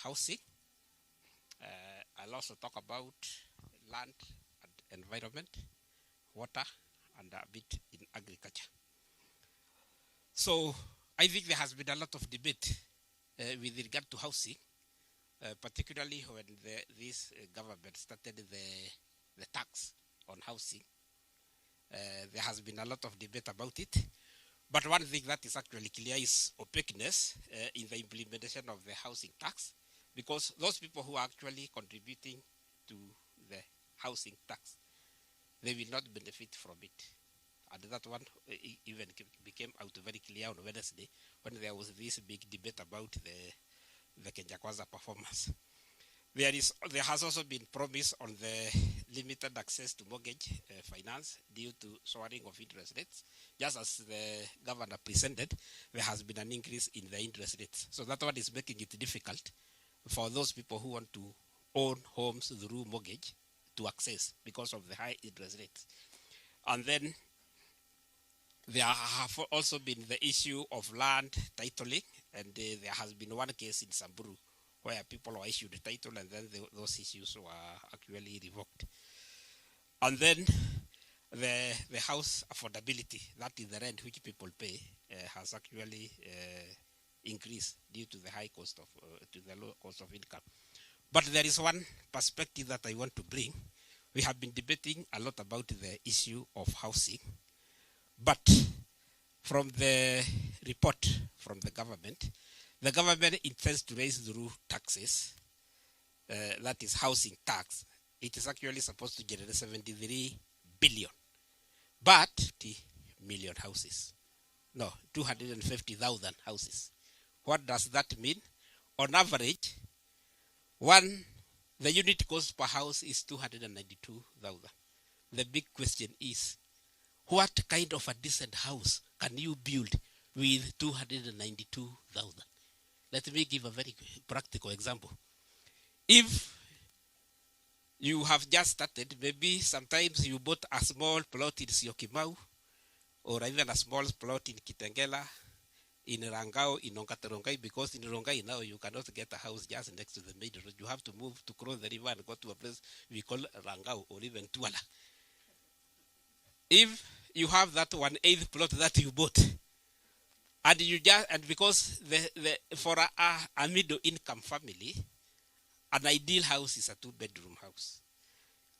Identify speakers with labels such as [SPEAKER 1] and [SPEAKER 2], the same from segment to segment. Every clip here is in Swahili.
[SPEAKER 1] housing. I'll also talk about land and environment, water, and a bit in agriculture. So I think there has been a lot of debate with regard to housing, particularly when this government started the tax on housing. There has been a lot of debate about it. But one thing that is actually clear is opaqueness in the implementation of the housing tax, because those people who are actually contributing to the housing tax, they will not benefit from it. And that one even became out very clear on Wednesday when there was this big debate about the Kenya Kwanza performance. There has also been promise on the limited access to mortgage finance due to soaring of interest rates. Just as the governor presented, there has been an increase in the interest rates. So that one is making it difficult for those people who want to own homes through mortgage to access because of the high interest rates. And then there have also been the issue of land titling, and there has been one case in Samburu where people were issued a title and then those issues were actually revoked. And then the house affordability, that is the rent which people pay, has actually increased due to the high cost of, to the low cost of income. But there is one perspective that I want to bring. We have been debating a lot about the issue of housing, but from the report from the government intends to raise through taxes, that is housing tax. It is actually supposed to generate 73 billion, but 50 million houses. No, 250,000 houses. What does that mean? On average, the unit cost per house is 292,000. The big question is, what kind of a decent house can you build with 292,000? Let me give a very practical example. If you have just started, maybe sometimes you bought a small plot in Syokimau, or even a small plot in Kitengela, in Rangao, in Onkaterongai, because in Rongai now you cannot get a house just next to the main road. You have to move to cross the river and go to a place we call Rangao or even Tuala. If you have that 1/8 plot that you bought, and you just, and because for a middle income family, an ideal house is a 2-bedroom house.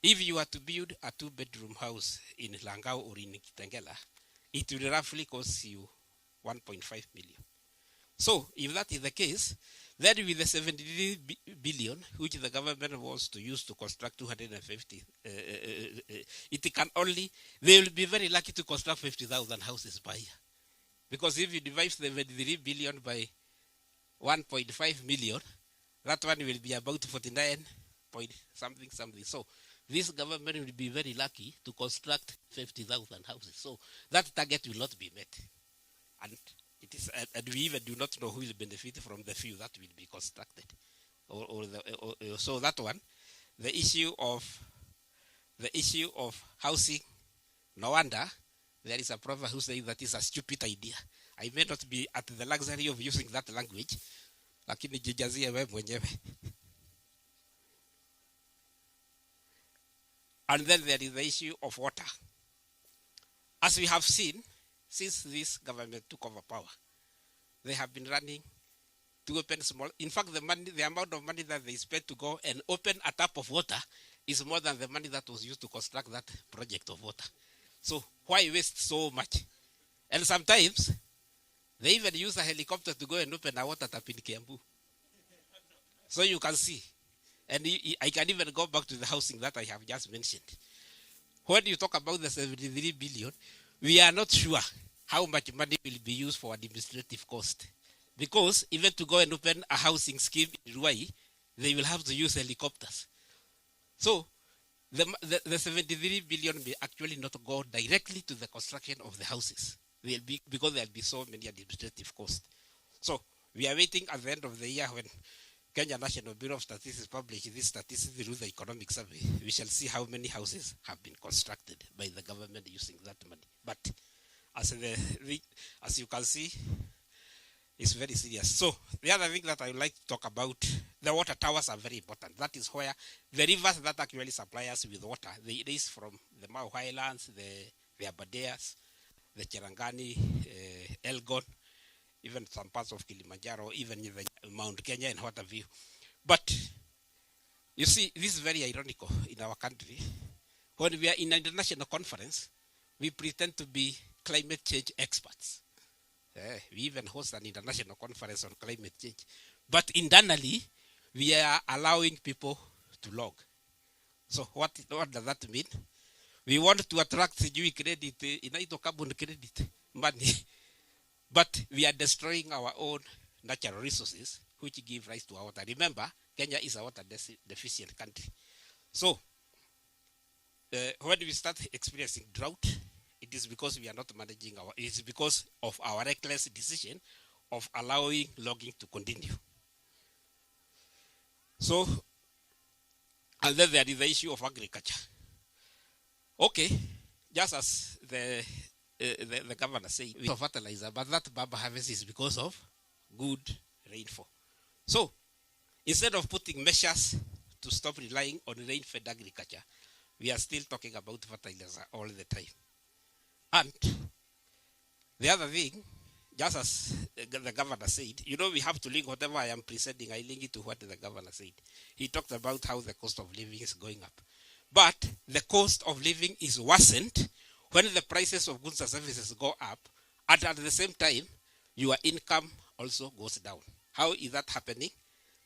[SPEAKER 1] If you are to build a 2-bedroom house in Langao or in Kitengela, it will roughly cost you 1.5 million. So if that is the case, then with the 73 billion, which the government wants to use to construct 250, it can only, they will be very lucky to construct 50,000 houses per year. Because if you divide 73 billion by 1.5 million, that one will be about 49 point something. So this government will be very lucky to construct 50,000 houses. So that target will not be met. And it is, and we even do not know who will benefit from the few that will be constructed. So that one, the issue of housing, no wonder there is a proverb who says that is a stupid idea. I may not be at the luxury of using that language, lakini jijazie wewe mwenyewe. And then there is the issue of water. As we have seen, since this government took over power, they have been running to open small. In fact, the amount of money that they spent to go and open a tap of water is more than the money that was used to construct that project of water. So why waste so much? And sometimes they even use a helicopter to go and open a water tap in Kiambu. So you can see. And I can even go back to the housing that I have just mentioned. When you talk about the 73 billion, we are not sure how much money will be used for administrative cost. Because even to go and open a housing scheme in Ruai, they will have to use helicopters. So the 73 billion may actually not go directly to the construction of the houses. Because there will be so many administrative costs. So we are waiting at the end of the year when Kenya National Bureau of Statistics publishes this statistics through the economic survey. We shall see how many houses have been constructed by the government using that money. But as you can see, is very serious. So the other thing that I would like to talk about, the water towers are very important. That is where the rivers that actually supply us with water, they raise from the Mau Highlands, the Aberdares, the Cherangani, Elgon, even some parts of Kilimanjaro, even the Mount Kenya and what have you. But you see, this is very ironical in our country. When we are in an international conference, we pretend to be climate change experts. We even host an international conference on climate change. But internally, we are allowing people to log. So what does that mean? We want to attract credit, carbon credit money, but we are destroying our own natural resources, which give rise to our water. Remember, Kenya is a water deficient country. So when we start experiencing drought, it is because we are not managing it is because of our reckless decision of allowing logging to continue. So, and then there is the issue of agriculture. Okay, just as the governor said, we have fertilizer, but that baba harvest is because of good rainfall. So, instead of putting measures to stop relying on rain-fed agriculture, we are still talking about fertilizer all the time. And the other thing, just as the governor said, we have to link whatever I am presenting, I link it to what the governor said. He talked about how the cost of living is going up. But the cost of living is worsened when the prices of goods and services go up, and at the same time, your income also goes down. How is that happening?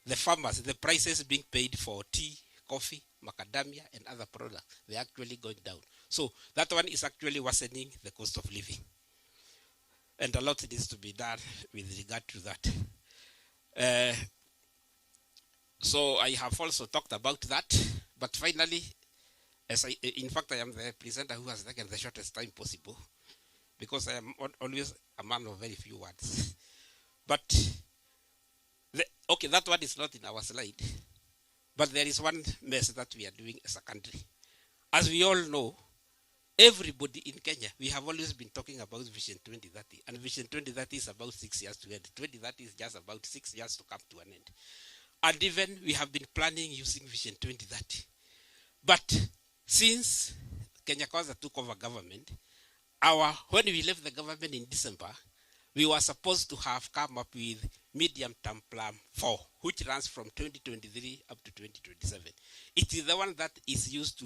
[SPEAKER 1] The farmers, the prices being paid for tea, coffee, macadamia, and other products, they're actually going down. So that one is actually worsening the cost of living. And a lot needs to be done with regard to that. So I have also talked about that. But finally, in fact, I am the presenter who has taken the shortest time possible, because I am always a man of very few words. But, okay, that one is not in our slide. But there is one mess that we are doing as a country. As we all know, everybody in Kenya, we have always been talking about Vision 2030. And Vision 2030 is about 6 years to end. 2030 is just about 6 years to come to an end. And even we have been planning using Vision 2030. But since Kenya Kwanza took over government, when we left the government in December, we were supposed to have come up with medium-term plan 4, which runs from 2023 up to 2027. It is the one that is used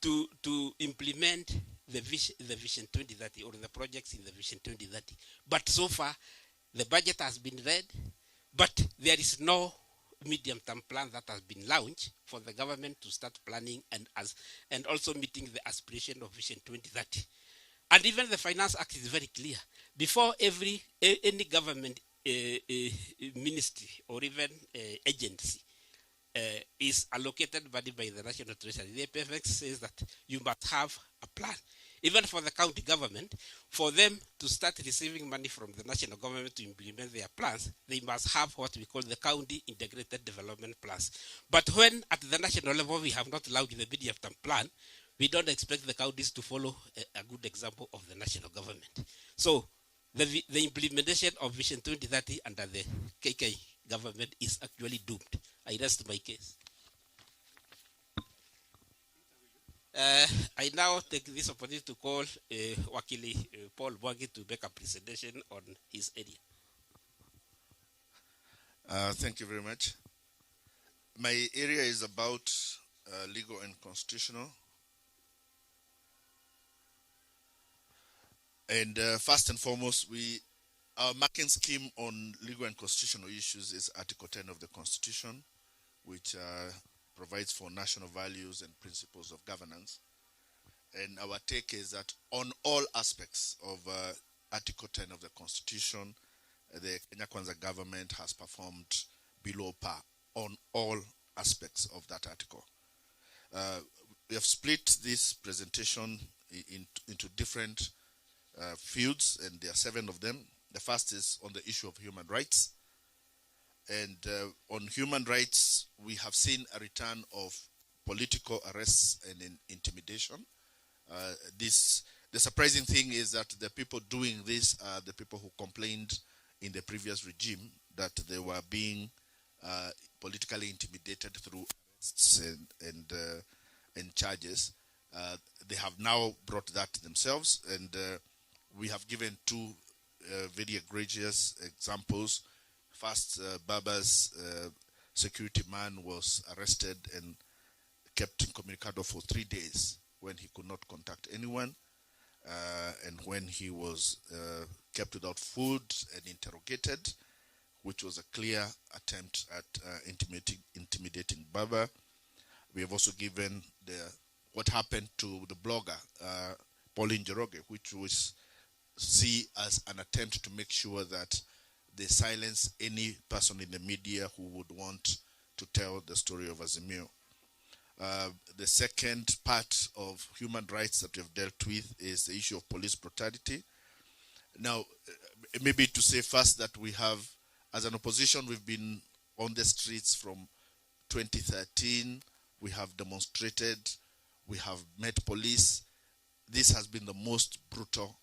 [SPEAKER 1] to implement the Vision 2030 or the projects in the Vision 2030. But so far, the budget has been read, but there is no medium-term plan that has been launched for the government to start planning and also meeting the aspiration of Vision 2030. And even the Finance Act is very clear. Before any government ministry or even agency is allocated money by the National Treasury, the APFX says that you must have a plan. Even for the county government, for them to start receiving money from the national government to implement their plans, they must have what we call the county integrated development plans. But when at the national level we have not launched the medium-term plan, we don't expect the counties to follow a good example of the national government. So the implementation of Vision 2030 under the KK government is actually doomed. I rest my case. I now take this opportunity to call Wakili Paul Mwangi to make a presentation on his area.
[SPEAKER 2] Thank you very much. My area is about legal and constitutional. And first and foremost, our marking scheme on legal and constitutional issues is Article 10 of the Constitution, which provides for national values and principles of governance. And our take is that on all aspects of Article 10 of the Constitution, the Kenya Kwanza government has performed below par on all aspects of that article. We have split this presentation into different fields, and there are 7 of them. The first is on the issue of human rights. And on human rights, we have seen a return of political arrests and intimidation. The surprising thing is that the people doing this are the people who complained in the previous regime that they were being politically intimidated through arrests and charges. They have now brought that themselves, and we have given two very egregious examples. First, Baba's security man was arrested and kept incommunicado for 3 days when he could not contact anyone, and when he was kept without food and interrogated, which was a clear attempt at intimidating Baba. We have also given what happened to the blogger, Pauline Njoroge, which was see as an attempt to make sure that they silence any person in the media who would want to tell the story of Azimio. The second part of human rights that we have dealt with is the issue of police brutality. Now, maybe to say first that we have, as an opposition, we've been on the streets from 2013. We have demonstrated, we have met police. This has been the most brutal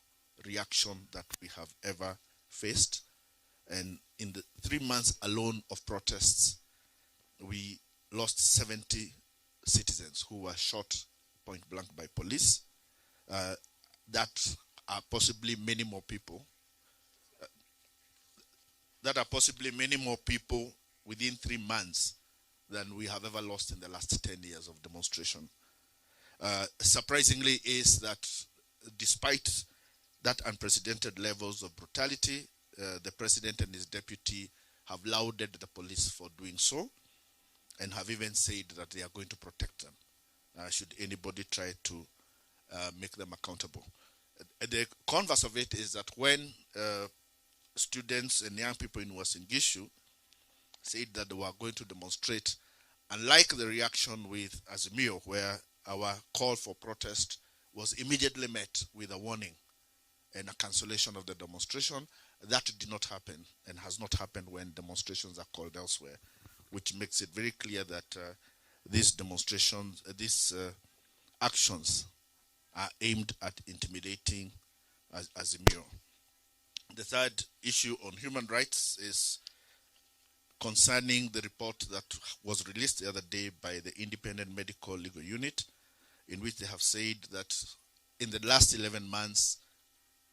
[SPEAKER 2] reaction that we have ever faced. And in the 3 months alone of protests, we lost 70 citizens who were shot point blank by police. That are possibly many more people. That are possibly many more people within 3 months than we have ever lost in the last 10 years of demonstration. Surprisingly is that despite that unprecedented levels of brutality, the president and his deputy have lauded the police for doing so, and have even said that they are going to protect them should anybody try to make them accountable. The converse of it is that when students and young people in Uasin Gishu said that they were going to demonstrate, unlike the reaction with Azimio, where our call for protest was immediately met with a warning and a cancellation of the demonstration, that did not happen and has not happened when demonstrations are called elsewhere, which makes it very clear that these demonstrations, these actions are aimed at intimidating Azimio. The third issue on human rights is concerning the report that was released the other day by the Independent Medical Legal Unit, in which they have said that in the last 11 months,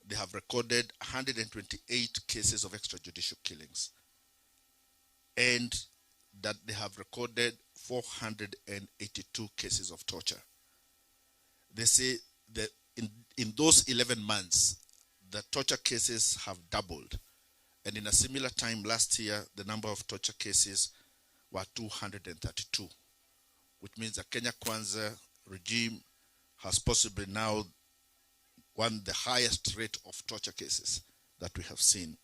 [SPEAKER 2] they have recorded 128 cases of extrajudicial killings, and that they have recorded 482 cases of torture. They say that in those 11 months, the torture cases have doubled. And in a similar time last year, the number of torture cases were 232, which means the Kenya Kwanza regime has possibly now won the highest rate of torture cases that we have seen.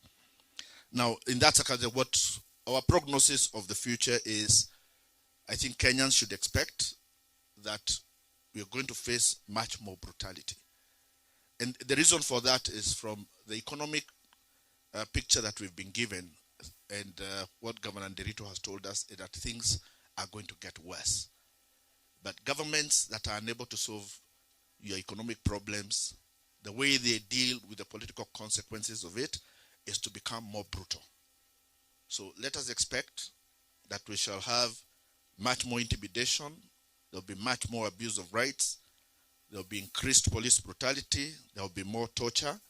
[SPEAKER 2] Now, in that circumstance, what our prognosis of the future is, I think Kenyans should expect that we are going to face much more brutality. And the reason for that is from the economic picture that we've been given, and what Governor Nderito has told us is that things are going to get worse. But governments that are unable to solve your economic problems, the way they deal with the political consequences of it is to become more brutal. So let us expect that we shall have much more intimidation, there will be much more abuse of rights, there will be increased police brutality, there will be more torture,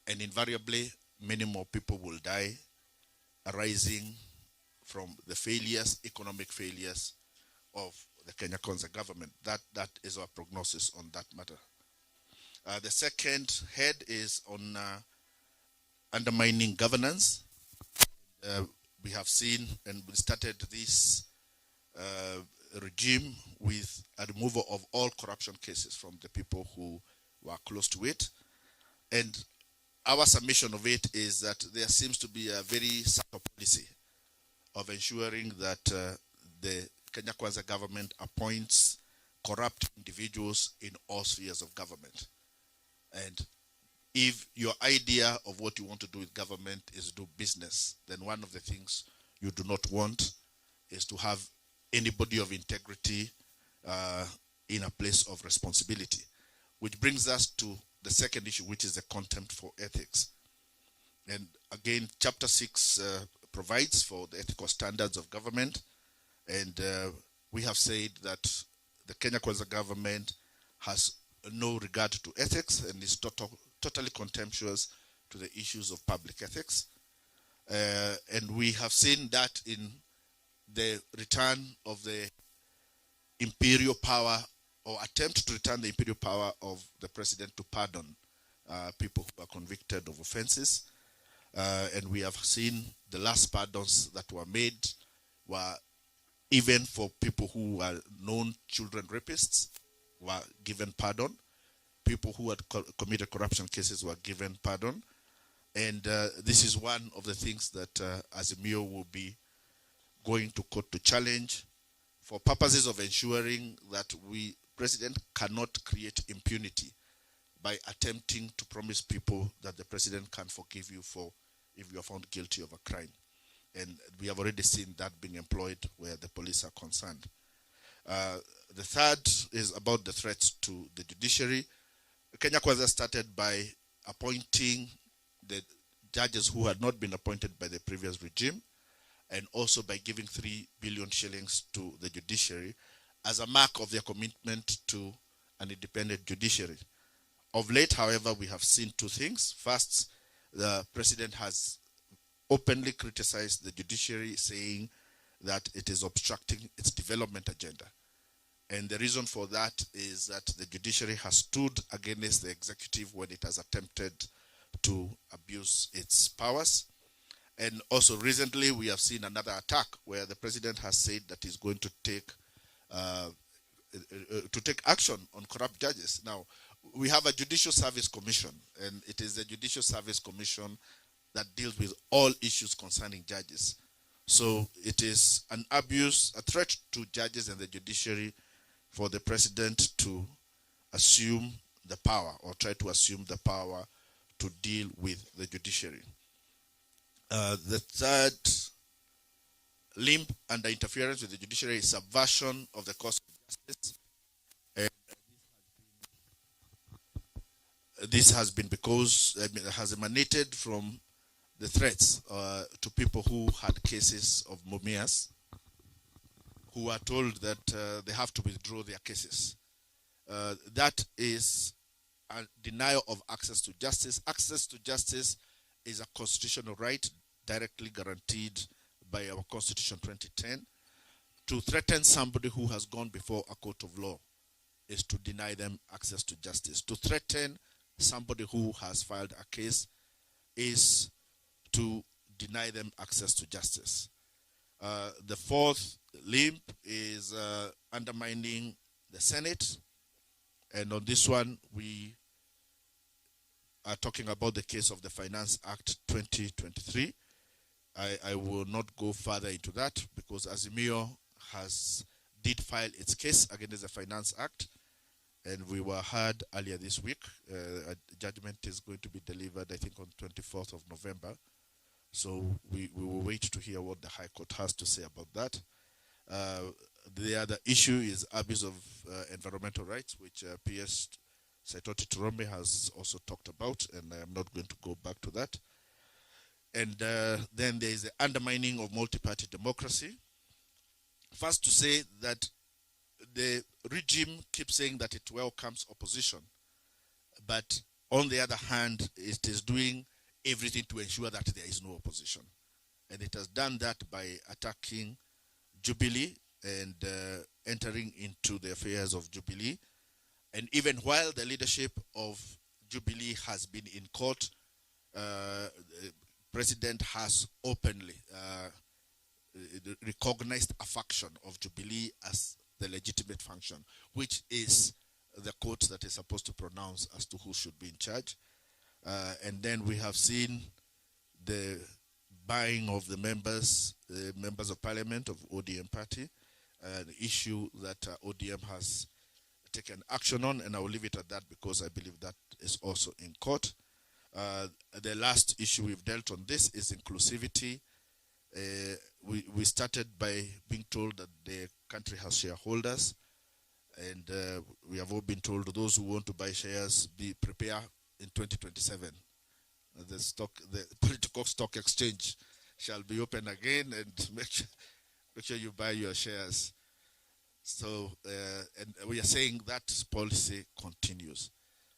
[SPEAKER 2] and invariably many more people will die arising from the failures, economic failures of the Kenya Kwanza government. That is our prognosis on that matter. The second head is on undermining governance. We have seen and we started this regime with a removal of all corruption cases from the people who were close to it. And our submission of it is that there seems to be a very subtle policy of ensuring that the Kenya Kwanza government appoints corrupt individuals in all spheres of government. And if your idea of what you want to do with government is do business, then one of the things you do not want is to have anybody of integrity in a place of responsibility. Which brings us to the second issue, which is the contempt for ethics. And again, Chapter 6 provides for the ethical standards of government. And we have said that the Kenya Kwanza government has no regard to ethics and is totally contemptuous to the issues of public ethics. And we have seen that in the return of the imperial power, or attempt to return the imperial power of the president to pardon people who are convicted of offenses. And we have seen the last pardons that were made were even for people who were known children rapists were given pardon. People who had committed corruption cases were given pardon. And this is one of the things that Azimio will be going to court to challenge for purposes of ensuring that president cannot create impunity by attempting to promise people that the president can forgive you if you are found guilty of a crime. And we have already seen that being employed where the police are concerned. The third is about the threats to the judiciary. Kenya Kwanza started by appointing the judges who had not been appointed by the previous regime, and also by giving 3 billion shillings to the judiciary as a mark of their commitment to an independent judiciary. Of late, however, we have seen two things. First, the president has openly criticized the judiciary, saying that it is obstructing its development agenda. And the reason for that is that the judiciary has stood against the executive when it has attempted to abuse its powers. And also recently we have seen another attack where the president has said that he's going to take action on corrupt judges. Now, we have a Judicial Service Commission, and it is the Judicial Service Commission that deals with all issues concerning judges. So it is an abuse, a threat to judges and the judiciary for the president to assume the power, or try to assume the power to deal with the judiciary. The third limb under interference with the judiciary is subversion of the course of justice. And this has been because it has emanated from the threats to people who had cases of mumias, who are told that they have to withdraw their cases. That is a denial of access to justice. Access to justice is a constitutional right directly guaranteed by our Constitution 2010. To threaten somebody who has gone before a court of law is to deny them access to justice. To threaten somebody who has filed a case is to deny them access to justice. The fourth limb is undermining the Senate. And on this one, we are talking about the case of the Finance Act 2023. I will not go further into that because Azimio did file its case against the Finance Act, and we were heard earlier this week. A judgment is going to be delivered, I think, on 24th of November. So we will wait to hear what the High Court has to say about that. The other issue is abuse of environmental rights, which PS Saitoti Turome has also talked about, and I am not going to go back to that. And then there is the undermining of multi-party democracy. First, to say that the regime keeps saying that it welcomes opposition, but on the other hand, it is doing everything to ensure that there is no opposition. And it has done that by attacking Jubilee and entering into the affairs of Jubilee. And even while the leadership of Jubilee has been in court, the president has openly recognized a faction of Jubilee as the legitimate function, which is the court that is supposed to pronounce as to who should be in charge. And then we have seen the buying of the members of parliament of ODM party, an issue that ODM has taken action on, and I will leave it at that because I believe that is also in court. The last issue we've dealt on this is inclusivity. We started by being told that the country has shareholders, and we have all been told those who want to buy shares, be prepared in 2027. the political stock exchange shall be open again, and make sure you buy your shares. So, and we are saying that policy continues.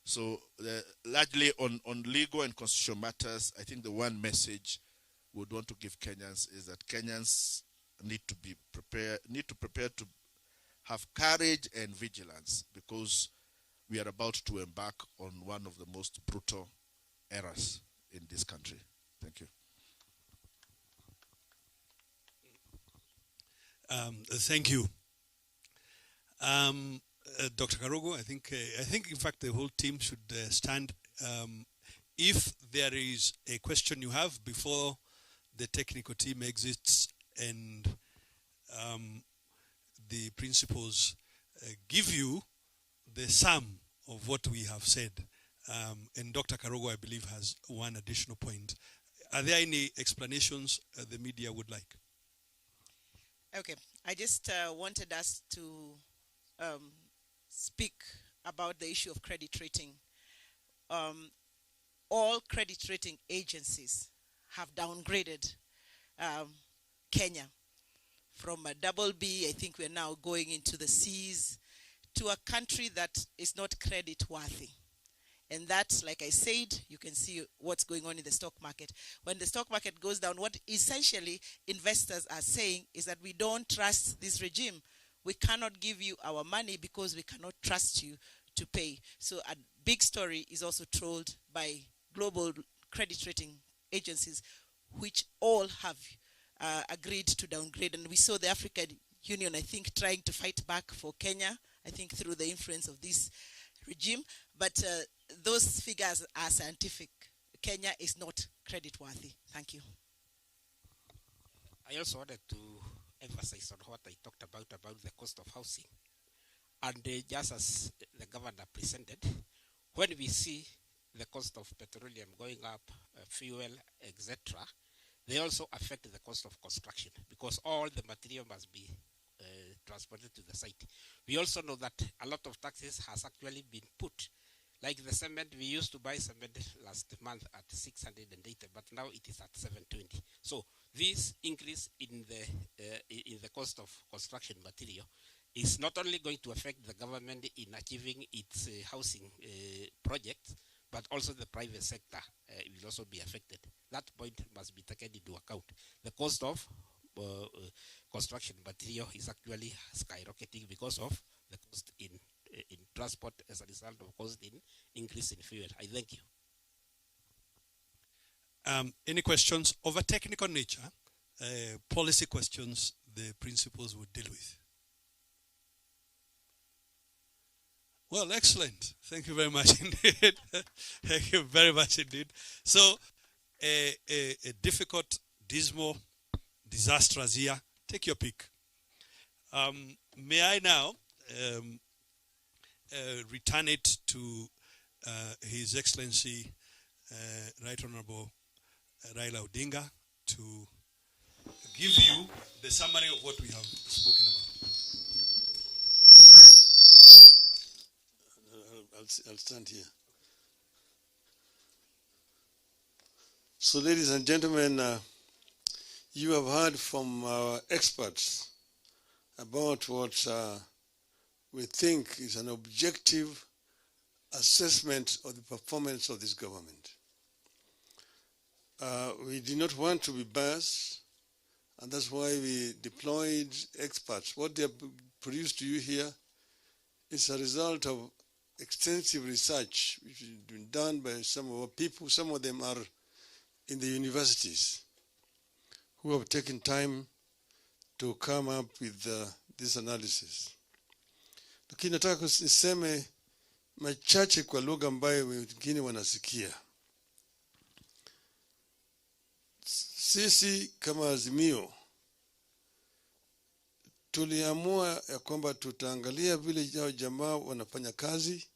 [SPEAKER 2] So, largely on legal and constitutional matters, I think the one message we would want to give Kenyans is that Kenyans need to prepare to have courage and vigilance, because we are about to embark on one of the most brutal eras in this country. Thank you.
[SPEAKER 3] Thank you. Dr. Karogo, I think in fact the whole team should stand. If there is a question you have before the technical team exits and the principals give you the sum of what we have said, and Dr. Karogo, I believe, has one additional point. Are there any explanations the media would like?
[SPEAKER 4] Okay, I just wanted us to speak about the issue of credit rating. All credit rating agencies have downgraded Kenya from a double B, I think we're now going into the C's, to a country that is not credit worthy. And that, like I said, you can see what's going on in the stock market. When the stock market goes down, what essentially investors are saying is that we don't trust this regime. We cannot give you our money because we cannot trust you to pay. So a big story is also told by global credit rating agencies, which all have agreed to downgrade. And we saw the African Union, I think, trying to fight back for Kenya, I think through the influence of this regime. But those figures are scientific. Kenya is not credit worthy. Thank you.
[SPEAKER 1] I also wanted to emphasize on what I talked about the cost of housing. And just as the governor presented, when we see the cost of petroleum going up, fuel, etc., they also affect the cost of construction, because all the material must be transported to the site. We also know that a lot of taxes has actually been put. Like the cement, we used to buy cement last month at 680, but now it is at 720. So this increase in the cost of construction material is not only going to affect the government in achieving its housing projects, but also the private sector will also be affected. That point must be taken into account. The cost of construction material is actually skyrocketing because of the cost in transport as a result of cost in increase in fuel. I thank you.
[SPEAKER 3] Any questions of a technical nature? Policy questions the principals would deal with. Well, excellent. Thank you very much indeed. Thank you very much indeed. So, a difficult, dismal, disastrous year. Take your pick. May I now return it to His Excellency Right Honorable Raila Odinga to give you the summary of what we have spoken about.
[SPEAKER 5] I'll stand here. So, ladies and gentlemen, you have heard from our experts about what we think is an objective assessment of the performance of this government. We did not want to be biased, and that's why we deployed experts. What they have produced to you here is a result of extensive research which has been done by some of our people. Some of them are in the universities who have taken time to come up with this analysis. Lakini nataka niseme machache kwa lugha ambayo wengine wanasikia. Sisi kama Azimio tuliamua ya kwamba tutaangalia vile hao jamaa wanafanya kazi,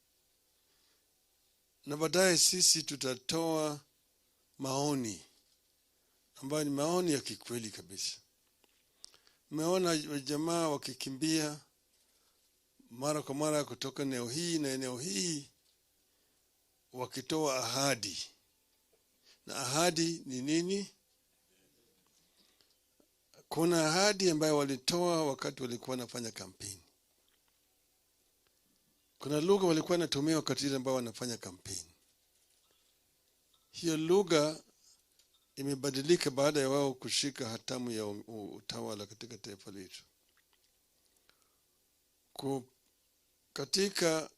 [SPEAKER 5] na baadaye sisi tutatoa maoni ambayo ni maoni ya kikweli kabisa. Umeona jamaa wakikimbia mara kwa mara kutoka eneo hii na eneo hii, wakitoa ahadi Na ahadi ni nini? Kuna ahadi ambayo walitoa wakati walikuwa wanafanya kampeni. Kuna lugha walikuwa wanatumia wakati ambao wanafanya kampeni. Hiyo lugha imebadilika baada ya wao kushika hatamu ya utawala katika taifa letu. Katika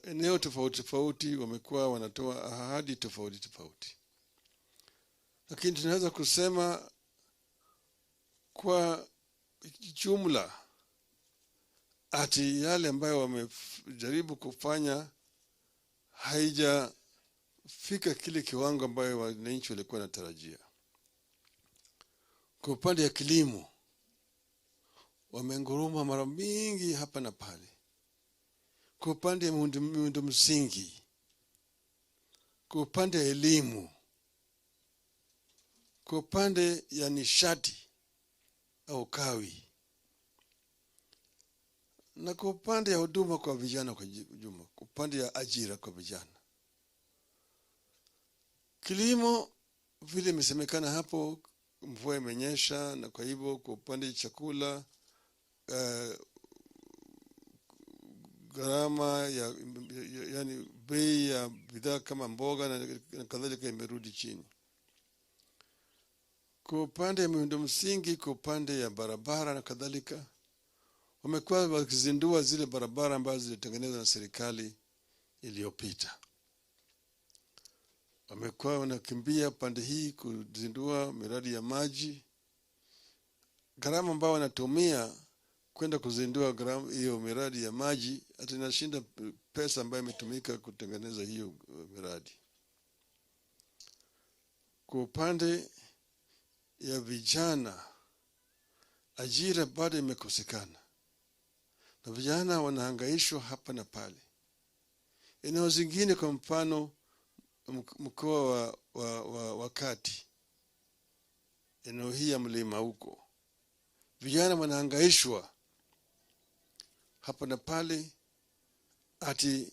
[SPEAKER 5] eneo tofauti tofauti wamekuwa wanatoa ahadi tofauti tofauti. Lakini tunaweza kusema kwa jumla ati yale ambayo wamejaribu kufanya haijafika kile kiwango ambayo wananchi walikuwa wanatarajia. Kwa upande ya kilimo wamenguruma mara mingi hapa na pale. Kwa upande ya miundo msingi, kwa upande ya elimu, kwa upande ya nishati au kawi, na kwa upande ya huduma kwa vijana kwa jumla, kwa upande ya ajira kwa vijana. Kilimo vile imesemekana hapo, mvua imenyesha, na kwa hivyo kwa upande ya chakula gharama yani bei ya bidhaa kama mboga na kadhalika imerudi chini. Kwa upande ya miundo msingi, kwa upande ya barabara na kadhalika, wamekuwa wakizindua zile barabara ambazo zilitengenezwa na serikali iliyopita. Wamekuwa wanakimbia pande hii kuzindua miradi ya maji. Gharama ambayo wanatumia kwenda kuzindua hiyo miradi ya maji hata inashinda pesa ambayo imetumika kutengeneza hiyo miradi. Kwa upande ya vijana, ajira bado imekosekana, na vijana wanahangaishwa hapa na pale. Eneo zingine kwa mfano mkoa wa Kati, eneo hii ya mlima huko, vijana wanahangaishwa hapa na pale, ati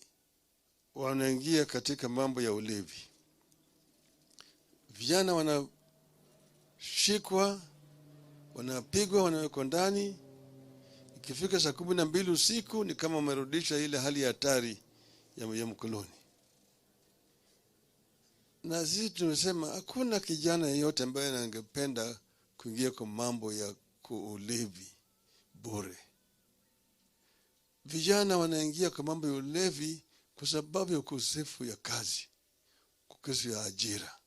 [SPEAKER 5] wanaingia katika mambo ya ulevi. Vijana wanashikwa, wanapigwa, wanawekwa ndani. Ikifika saa 12 usiku ni kama wamerudisha ile hali ya hatari ya mkoloni. Na sisi tumesema hakuna kijana yeyote ambaye angependa kuingia kwa mambo ya ulevi bure. Vijana wanaingia kwa mambo ya ulevi kwa sababu ya ukosefu ya kazi, ukosefu ya ajira.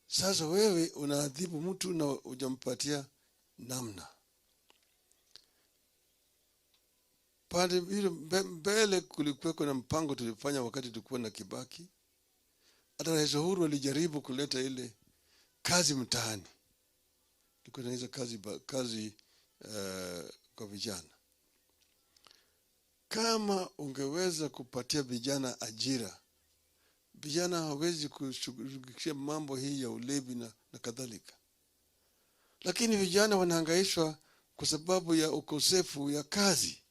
[SPEAKER 5] Sasa wewe unaadhibu mtu na hujampatia namna. Pale mbele kulikuwa na mpango tulifanya wakati tulikuwa na Kibaki. Hata Rais Uhuru alijaribu kuleta ile kazi mtaani. Tulikuwa na hizo kazi kwa vijana. Kama ungeweza kupatia vijana ajira, vijana hawezi kushughulikia mambo hii ya ulevi na kadhalika. Lakini vijana wanahangaishwa kwa sababu ya ukosefu ya kazi.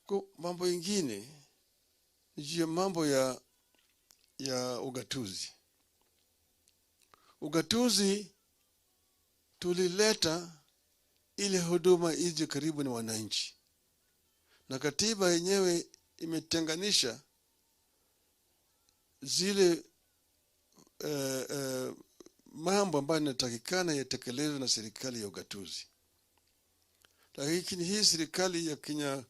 [SPEAKER 5] Kwa mambo mengine ni mambo ya ugatuzi. Ugatuzi tulileta ile huduma ije karibu na wananchi. Na katiba yenyewe imetenganisha zile mambo ambayo yanatakikana yatekelezwe na serikali ya ugatuzi. Lakini hii serikali ya Kenya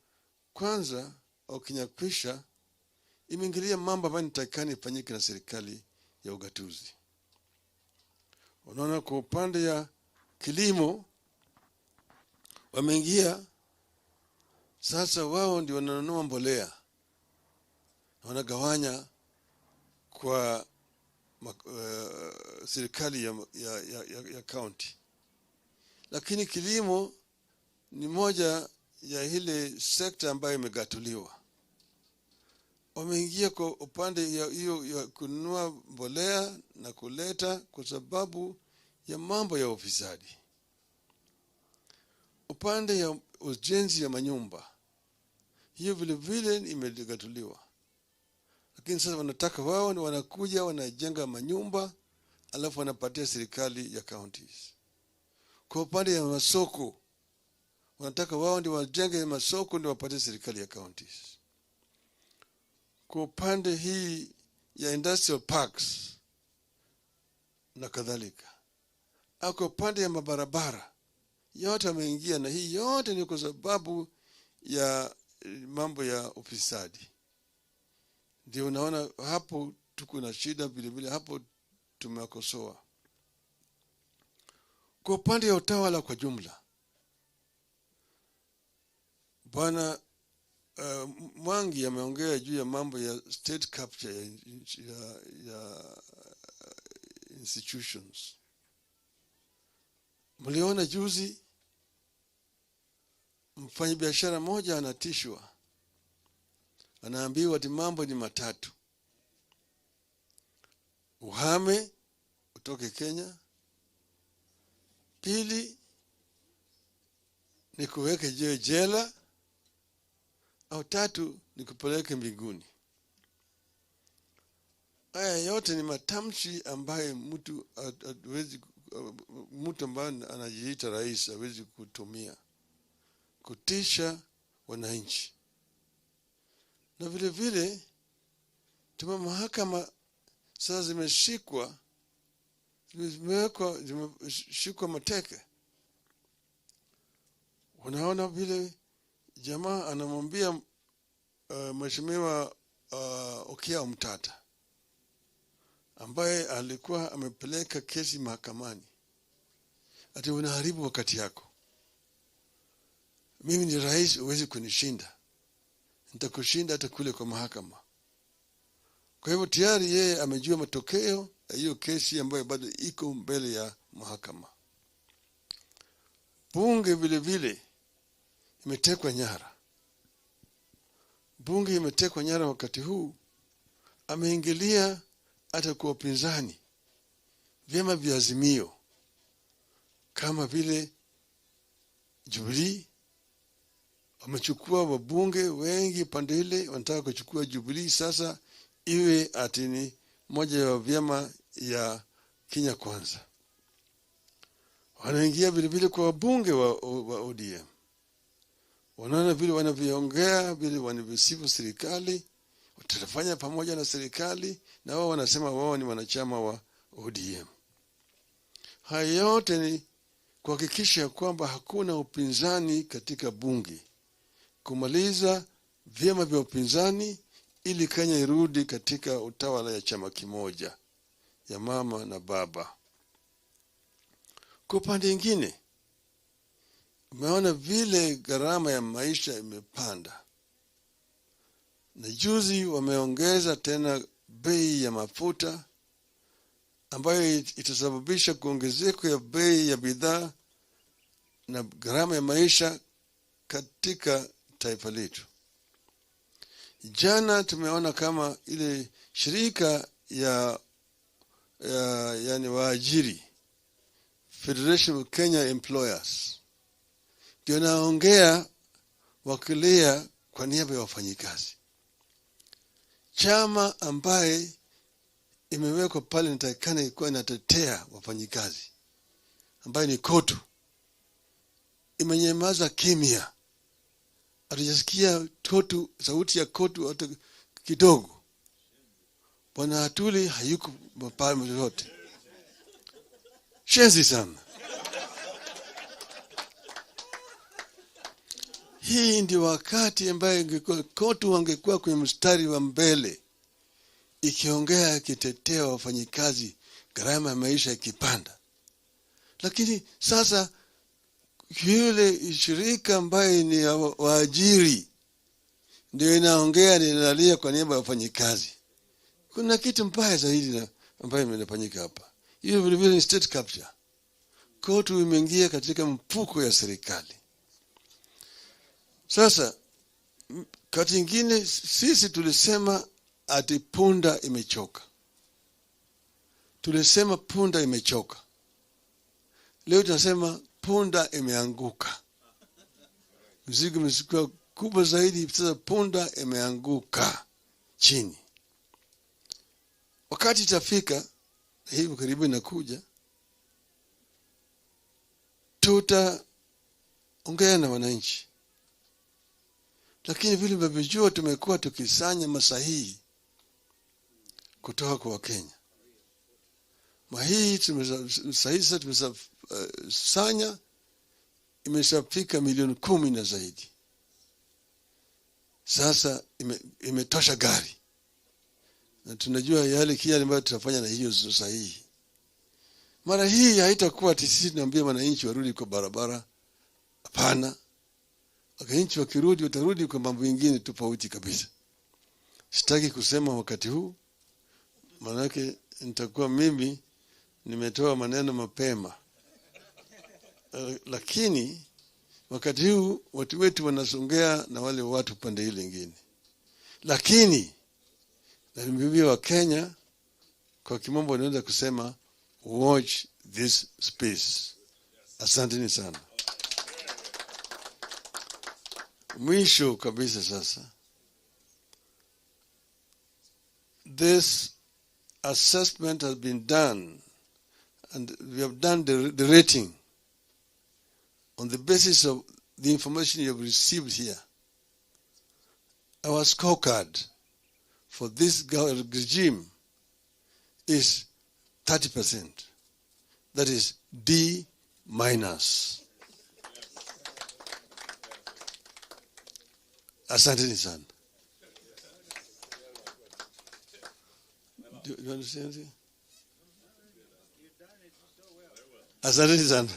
[SPEAKER 5] Kwanza au Kenya Kwisha imeingilia mambo ambayo yanatakikana ifanyike na serikali ya ugatuzi. Unaona, kwa upande ya kilimo wameingia sasa, wao ndio wananunua mbolea, wanagawanya kwa serikali ya county. Lakini kilimo ni moja ya ile sekta ambayo imegatuliwa. Wameingia kwa upande ya hiyo ya kununua mbolea na kuleta kwa sababu ya mambo ya ufisadi. Upande ya ujenzi ya manyumba, hiyo vile vile imegatuliwa. Lakini sasa wanataka wao ni wanakuja wanajenga manyumba alafu wanapatia serikali ya counties. Kwa upande ya masoko wanataka wao ndio wajenge masoko ndio wapatie serikali ya counties. Kwa upande hii ya industrial parks na kadhalika. Kwa upande ya mabarabara yote wameingia, na hii yote ni kwa sababu ya mambo ya ufisadi. Ndio unaona hapo tuko na shida vile vile, hapo tumewakosoa. Kwa upande ya utawala kwa jumla, Bwana Mwangi ameongea juu ya mambo ya state capture ya institutions. Mliona juzi mfanyabiashara mmoja anatishwa, anaambiwa ati mambo ni matatu: uhame utoke Kenya, pili ni kuweke jela, au tatu ni kupeleke mbinguni. Haya yote ni matamshi ambaye mtu ambaye anajiita rais hawezi kutumia kutisha wananchi. Na vile vile tuma mahakama sasa zimeshikwa mateke. Unaona vile jamaa anamwambia mheshimiwa Okia Omtata, ambaye alikuwa amepeleka kesi mahakamani, ati unaharibu wakati yako. Mimi ni rais, huwezi kunishinda. Nitakushinda hata kule kwa mahakama. Kwa hivyo tayari yeye amejua matokeo ya hiyo kesi ambayo bado iko mbele ya mahakama. Bunge vile vile imetekwa nyara. Bunge imetekwa nyara wakati huu. Ameingilia hata kwa upinzani, vyama vya Azimio kama vile Jubilee. Wamechukua wabunge wengi pande ile, wanataka kuchukua Jubilee sasa iwe atini moja ya vyama ya Kenya Kwanza. Wanaingia vile vile kwa wabunge wa ODM. Wanaona vile wanavyoongea, vile wanavyosifu serikali, watafanya pamoja na serikali, na wao wanasema wao ni wanachama wa ODM. Haya yote ni kuhakikisha kwamba hakuna upinzani katika bunge, kumaliza vyama vya upinzani ili Kenya irudi katika utawala ya chama kimoja ya mama na baba. Kwa upande mwingine, umeona vile gharama ya maisha imepanda. Na juzi wameongeza tena bei ya mafuta, ambayo itasababisha kuongezeko ya bei ya bidhaa na gharama ya maisha katika taifa letu. Jana tumeona kama ile shirika yani waajiri, Federation of Kenya Employers, ndio naongea wakilia kwa niaba ya wafanyikazi. Chama ambaye imewekwa pale nitakana ikuwa inatetea wafanyikazi, ambaye ni KOTU, imenyamaza kimya. Hatujasikia KOTU, sauti ya KOTU hata kidogo. Bwana Atuli hayuko pale yote. Shenzi sana. Hii ndio wakati ambaye KOTU wangekuwa kwenye mstari wa mbele, ikiongea kitetea wafanyikazi, gharama ya maisha ikipanda. Lakini sasa yule shirika ambaye ni waajiri ndio inaongea, inalia kwa niaba ya wafanyikazi. Kuna kitu mbaya zaidi na ambaye imefanyika hapa. Hiyo vile vile ni state capture. KOTU imeingia katika mfuko ya serikali. Sasa kati nyingine sisi tulisema ati punda imechoka. Tulisema punda imechoka. Leo tunasema punda imeanguka. Mzigo umekuwa kubwa zaidi, sasa punda imeanguka chini. Wakati itafika, hivi karibu inakuja, tutaongea na wananchi. Lakini vile mnavyojua tumekuwa tukisanya masahihi kutoka kwa Wakenya. Mahii tumesanya imeshafika milioni 10 na zaidi. Sasa imetosha gari. Na tunajua yale kile ambayo tutafanya na hiyo sahihi. Mara hii haitakuwa sisi tunaambia wananchi warudi kwa barabara. Hapana. Wananchi wakirudi watarudi kwa mambo mengine tofauti kabisa. Sitaki kusema wakati huu, manake nitakuwa mimi nimetoa maneno mapema. Lakini wakati huu watu wetu wanasongea na wale watu pande ile nyingine. Lakini na nimeambia wa Kenya kwa kimombo wanaweza kusema watch this space. Asanteni sana. Mwisho kabisa sasa. This assessment has been done and we have done the rating on the basis of the information you have received here. Our scorecard for this regime is 30%. That is D-. Asanteni sana. Do you understand anything? Asanteni sana.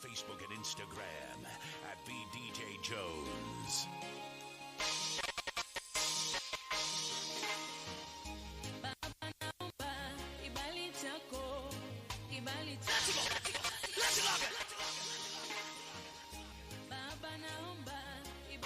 [SPEAKER 6] Facebook and Instagram at BDJ Jones.